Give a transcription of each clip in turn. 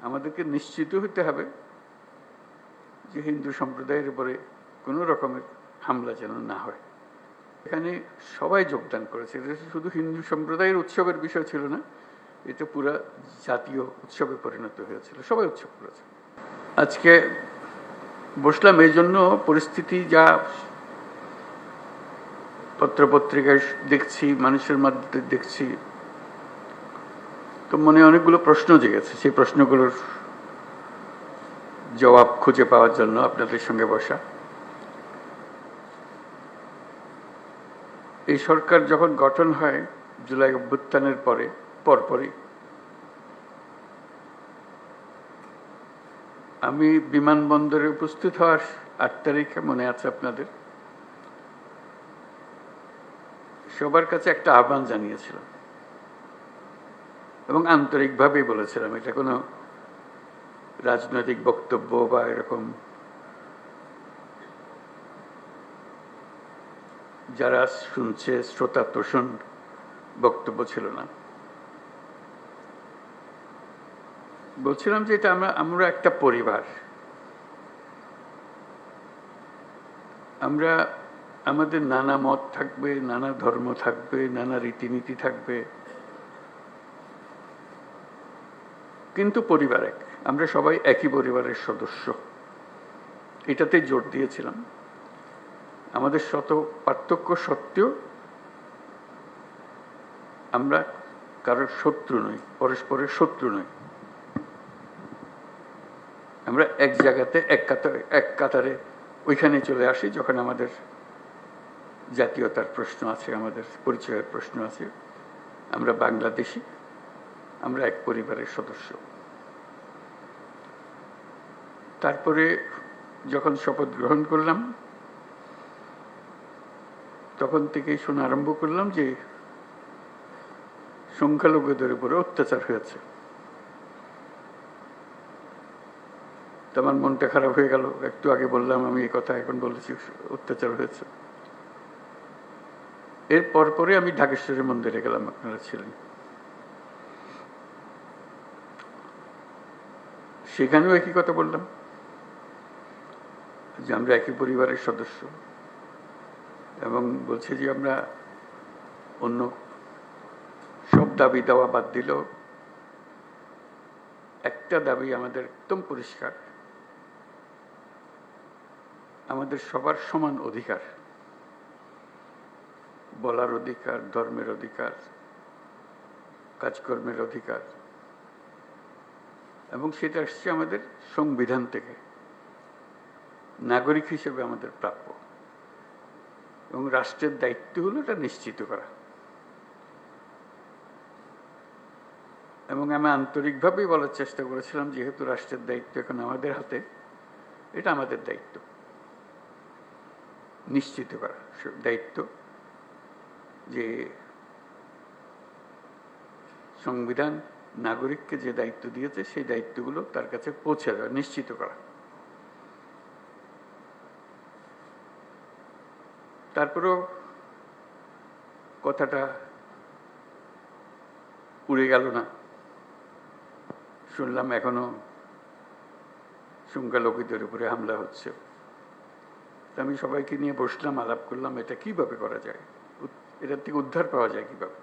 আমাদেরকে নিশ্চিত হতে হবে যে হিন্দু সম্প্রদায়ের উপরে কোনো রকমের হামলা যেন না হয়। এখানে সবাই যোগদান করেছে। এটা শুধু হিন্দু সম্প্রদায়ের উৎসবের বিষয় ছিল না, এটা পুরা জাতীয় উৎসবে পরিণত হয়েছিল, সবাই উৎসব করেছে। আজকে বসলাম এই জন্য, পরিস্থিতি যা পত্রপত্রিকায় দেখছি, মানুষের মধ্যে দেখছি, তো মনে অনেকগুলো প্রশ্ন জেগেছে। সেই প্রশ্নগুলোর জবাব খুঁজে পাওয়ার জন্য আপনাদের সঙ্গে বসা। এই সরকার যখন গঠন হয় জুলাই অভ্যুত্থানের পরপরই আমি বিমানবন্দরে উপস্থিত হওয়ার 8 তারিখে, মনে আছে আপনাদের, সবার কাছে একটা আহ্বান জানিয়েছিলাম এবং আন্তরিকভাবেই বলেছিলাম, এটা কোনো রাজনৈতিক বক্তব্য বা এরকম যারা শুনছে শ্রোতা তোষণ বক্তব্য ছিল না। বলছিলাম যে এটা আমরা একটা পরিবার, আমরা আমাদের নানা মত থাকবে, নানা ধর্ম থাকবে, নানা রীতিনীতি থাকবে, কিন্তু পরিবার এক, আমরা সবাই একই পরিবারের সদস্য। এটাতে জোর দিয়েছিলাম। আমাদের শত পার্থক্য সত্ত্বেও আমরা কারোর শত্রু নই, পরস্পরের শত্রু নই। আমরা এক জায়গাতে এক কাতারে ওইখানে চলে আসি যখন আমাদের জাতীয়তার প্রশ্ন আছে, আমাদের পরিচয়ের প্রশ্ন আছে। আমরা বাংলাদেশি, আমরা এক পরিবারের সদস্য। তারপরে যখন শপথ গ্রহণ করলাম তখন থেকেই শোনা আরম্ভ করলাম যে সংখ্যালঘুদের উপরে অত্যাচার হয়েছে। তো আমার মনটা খারাপ হয়ে গেল। একটু আগে বললাম আমি এই কথা, এখন বলেছি অত্যাচার হয়েছে। এর পরে আমি ঢাকেশ্বরী মন্দিরে গেলাম, আপনারা ছিলেন। সেখানেও একই কথা বললাম যে আমরা একই পরিবারের সদস্য, এবং বলছে যে আমরা অন্য সব দাবি দেওয়া বাদ দিলেও একটা দাবি আমাদের একদম পরিষ্কার, আমাদের সবার সমান অধিকার, বলার অধিকার, ধর্মের অধিকার, কাজকর্মের অধিকার, এবং সেটা আসছে আমাদের সংবিধান থেকে, নাগরিক হিসেবে আমাদের প্রাপ্য, এবং রাষ্ট্রের দায়িত্ব হলো এটা নিশ্চিত করা। এবং আমি আন্তরিকভাবেই বলার চেষ্টা করেছিলাম, যেহেতু রাষ্ট্রের দায়িত্ব এখন আমাদের হাতে, এটা আমাদের দায়িত্ব নিশ্চিত করা, দায়িত্ব যে সংবিধান নাগরিককে যে দায়িত্ব দিয়েছে সেই দায়িত্বগুলো তার কাছে পৌঁছে দেওয়া, নিশ্চিত করা। তারপরেও কথাটা উড়ে গেল না। শুনলাম এখনো সংখ্যালঘুদের উপরে হামলা হচ্ছে। আমি সবাইকে নিয়ে বসলাম, আলাপ করলাম এটা কিভাবে করা যায়, এটার থেকে উদ্ধার পাওয়া যায় কিভাবে।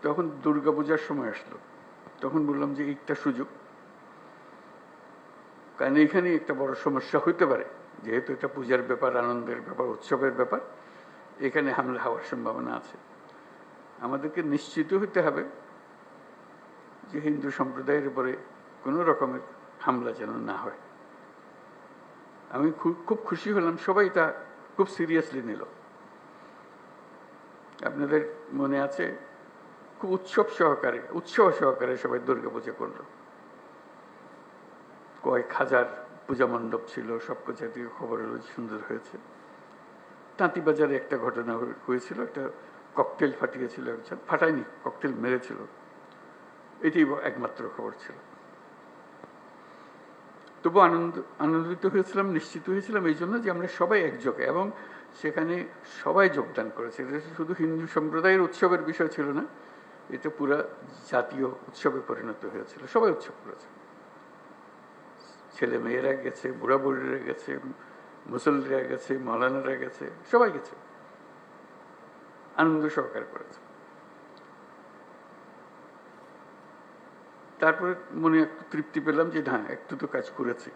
তখন দুর্গাপূজার সময় আসলো, তখন বললাম যে একটা সুযোগ, কারণ এখানে একটা বড় সমস্যা হইতে পারে, যেহেতু এটা পূজার ব্যাপার, আনন্দের ব্যাপার, উৎসবের ব্যাপার, এখানে হামলা হওয়ার সম্ভাবনা আছে। আমাদেরকে নিশ্চিত হতে হবে যে হিন্দু সম্প্রদায়ের উপরে কোনো রকমের হামলা যেন না হয়। আমি খুব খুশি হলাম, সবাই তা খুব সিরিয়াসলি নিল। আপনাদের মনে আছে, খুব উৎসব সহকারে সবাই দুর্গাপূজা করলো। কয়েক হাজার পূজা মণ্ডপ ছিল, সব কিছু থেকে খবর হলো সুন্দর হয়েছে। তাঁতিবাজারে একটা ঘটনা হয়েছিল, একটা ককটেল ফাটিয়েছিল, ফাটায়নি, ককটেল মেরেছিল, এটি একমাত্র খবর ছিল। তবু আনন্দিত হয়েছিলাম, নিশ্চিত হয়েছিলাম এই জন্য যে আমরা সবাই একযোগে, এবং সেখানে সবাই যোগদান করেছে। এটা শুধু হিন্দু সম্প্রদায়ের উৎসবের বিষয় ছিল না, এটা পুরা জাতীয় উৎসবে পরিণত হয়েছিল, সবাই উৎসব করেছে, ছেলে মেয়েরা গেছে, বুড়া বুড়িরা গেছে, মুসল্লিরা গেছে, মৌলানারা গেছে, সবাই গেছে, আনন্দ সহকারে করেছে। তারপরে মনে একটু তৃপ্তি পেলাম যে না, একটু তো কাজ করেছি।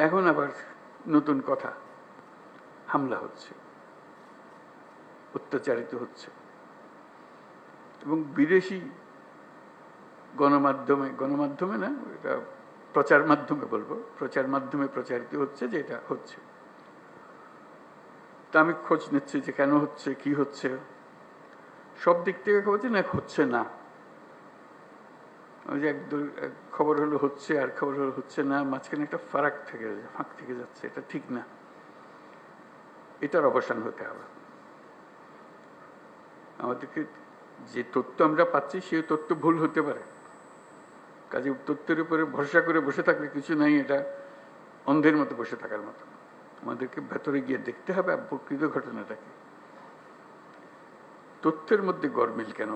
এখন আবার নতুন কথা, হামলা হচ্ছে, অত্যাচারিত হচ্ছে, এবং বিদেশি গণমাধ্যমে না, এটা প্রচার মাধ্যমে বলবো, প্রচার মাধ্যমে প্রচারিত হচ্ছে যে এটা হচ্ছে। তা আমি খোঁজ নিচ্ছি যে কেন হচ্ছে, কি হচ্ছে, সব দিক থেকে খবর যে না হচ্ছে না। ওই যে এক খবর হলো হচ্ছে, আর খবর হলো হচ্ছে না, মাঝখানে একটা ফাঁক থেকে যাচ্ছে, এটা ঠিক না, এটার অবসান হতে হবে। আমাদেরকে যে তথ্য আমরা পাচ্ছি সেই তথ্য ভুল হতে পারে, কাজে তথ্যের উপরে ভরসা করে বসে থাকলে কিছু নাই, এটা অন্ধের মতো বসে থাকার মতো। আমাদেরকে ভেতরে গিয়ে দেখতে হবে প্রকৃত ঘটনাটাকে। তথ্যের মধ্যে গরমিল কেন?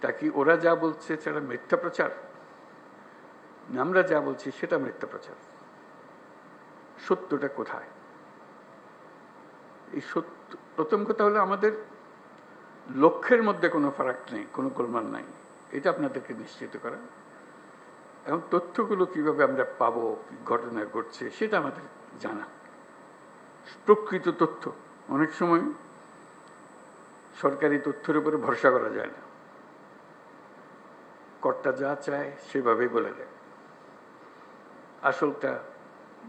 তা কি ওরা যা বলছে সেটা মিথ্যা প্রচার? আমরা যা বলছি সেটা মিথ্যা প্রচার? সত্যটা কোথায়? এই সত্য, প্রথম কথা হলো আমাদের লক্ষ্যের মধ্যে কোনো ফারাক নেই, কোনো গোলমাল নাই, এটা আপনাদেরকে নিশ্চিত করা। এবং তথ্যগুলো কিভাবে আমরা পাবো, কি ঘটনা ঘটছে সেটা আমাদের জানা, প্রকৃত তথ্য। অনেক সময় সরকারি তথ্যের উপরে ভরসা করা যায় না, কর্তা যা চায় সেভাবেই বলে দেয়, আসলটা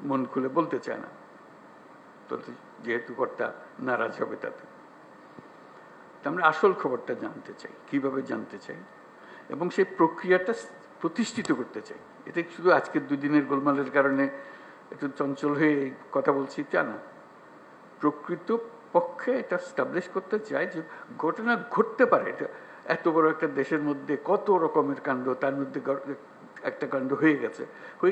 মন খুলে বলতে চায় না, তো যেহেতু কর্তা নারাজ হবে তাতে। আমরা আসল খবরটা জানতে চাই, কিভাবে জানতে চাই, এবং সেই প্রক্রিয়াটা প্রতিষ্ঠিত করতে চাই। এটা শুধু আজকের দুদিনের গোলমালের কারণে একটু চঞ্চল হয়ে কথা বলছি তা না, প্রকৃত পক্ষে এটা স্টাবলিশ করতে চাই যে ঘটনা ঘটতে পারে। এটা এত বড় একটা দেশের মধ্যে কত রকমের কাণ্ড, তার মধ্যে একটা কাণ্ড হয়ে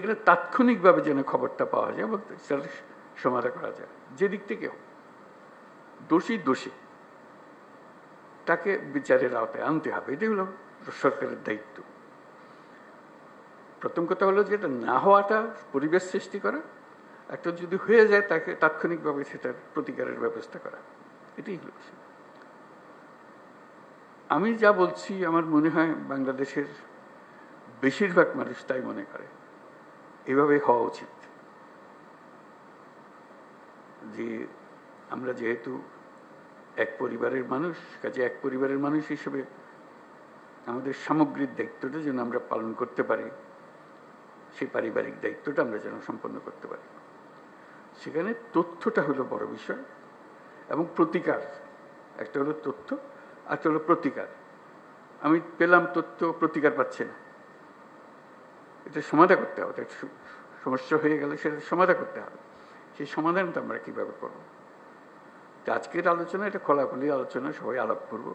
গেলে তাৎক্ষণিকভাবে যেন খবরটা পাওয়া যায় এবং সেটা সমাধান করা যায়। যে দিক থেকে দোষী তাকে বিচারের আওতায় আনতে হবে, এটাই হলো সরকারের দায়িত্ব। প্রথম কথা হলো যে এটা না হওয়াটা পরিবেশ সৃষ্টি করা, একটা যদি হয়ে যায় তাকে তাৎক্ষণিকভাবে সেটার প্রতিকারের ব্যবস্থা করা, এটাই হলো বিষয়। আমি যা বলছি আমার মনে হয় বাংলাদেশের বেশিরভাগ মানুষ তাই মনে করে, এভাবে হওয়া উচিত। যে আমরা যেহেতু এক পরিবারের মানুষ, কাজে এক পরিবারের মানুষ হিসেবে আমাদের সামগ্রিক দায়িত্বটা যেন আমরা পালন করতে পারি, সেই পারিবারিক দায়িত্বটা আমরা যেন সম্পন্ন করতে পারি। সেখানে তথ্যটা হলো বড় বিষয়, এবং প্রতিকার। একটা হলো তথ্য, একটা হলো প্রতিকার। আমি পেলাম তথ্য, প্রতিকার পাচ্ছে না, এটা সমাধান করতে হবে। সমস্যা হয়ে গেলে সেটা সমাধান করতে হবে। সেই সমাধানটা আমরা কিভাবে করবো? আজকের আলোচনা এটা খোলাখুলি আলোচনা, সবাই আলাপ করব।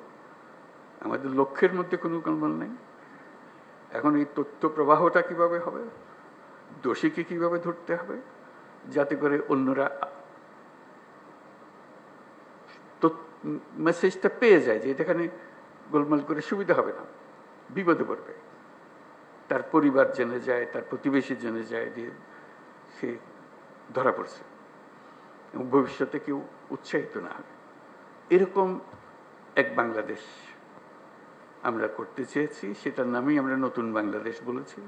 আমাদের লক্ষ্যের মধ্যে কোনো গোলমাল নেই। এখন এই তথ্য প্রবাহটা কিভাবে হবে, দোষীকে কিভাবে ধরতে হবে, যাতে করে অন্যরা মেসেজটা পেয়ে যায় যে এখানে গোলমাল করে সুবিধা হবে না, বিপদে পড়বে, তার পরিবার জেনে যায়, তার প্রতিবেশী জেনে যায় যে সে ধরা পড়ছে, এবং ভবিষ্যতে কেউ উৎসাহিত না হবে। এরকম এক বাংলাদেশ আমরা করতে চেয়েছি, সেটার নামেই আমরা নতুন বাংলাদেশ বলেছি,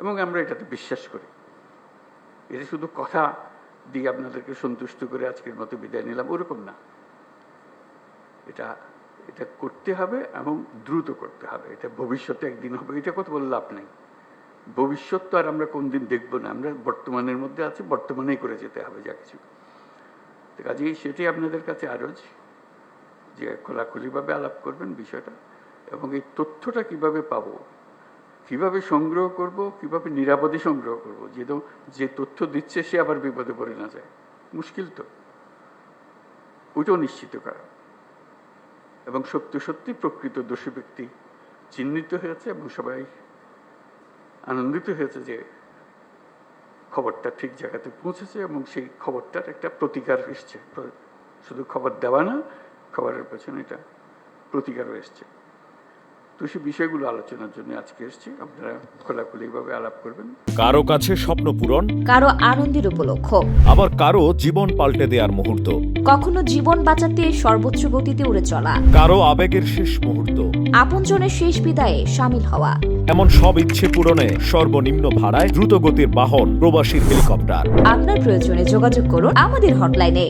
এবং আমরা এটাতে বিশ্বাস করি। এটা শুধু কথা দিয়ে আপনাদেরকে সন্তুষ্ট করে আজকের মতো বিদায় নিলাম ওরকম না, এটা করতে হবে এবং দ্রুত করতে হবে। এটা ভবিষ্যতে একদিন হবে, এটা কথা বলে লাভ নেই। ভবিষ্যৎ তো আর আমরা কোনদিন দেখবো না, আমরা বর্তমানের মধ্যে আছি, বর্তমানেই করে যেতে হবে যা কিছু। কাজেই সেটাই আপনাদের কাছে আরজ যে খোলাখুলিভাবে আলাপ করবেন বিষয়টা, এবং এই তথ্যটা কিভাবে পাবো, কিভাবে সংগ্রহ করব, কিভাবে নিরাপদে সংগ্রহ করব, যে তথ্য দিচ্ছে সে আবার বিপদে পড়ে না যায়, মুশকিল তো, ওইটাও নিশ্চিত করা। এবং সত্যি প্রকৃত দোষী ব্যক্তি চিহ্নিত হয়েছে এবং সবাই আনন্দিত হয়েছে যে খবরটা ঠিক জায়গাতে পৌঁছেছে এবং সেই খবরটার একটা প্রতিকার এসছে, শুধু খবর দেওয়া না, খবরের পেছনে এটা প্রতিকারও এসছে। তো সেই বিষয়গুলো আলোচনার জন্য আজকে এসেছি, আপনারা খোলাখুলিভাবে আলাপ করবেন। কারো কাছে স্বপ্ন পূরণ, কারো আনন্দের উপলক্ষ, আবার কারো জীবন পাল্টে দেওয়ার মুহূর্ত, কখনো জীবন বাঁচাতে সর্বোচ্চ গতিতে উড়ে চলা, কারো আবেগের শেষ মুহূর্ত, আপনজনের শেষ বিদায়ে সামিল হওয়া। এমন সব ইচ্ছে পূরণে সর্বনিম্ন ভাড়ায় দ্রুতগতির বাহন প্রবাসীর হেলিকপ্টার। আপনার প্রয়োজনে যোগাযোগ করুন আমাদের হটলাইনে।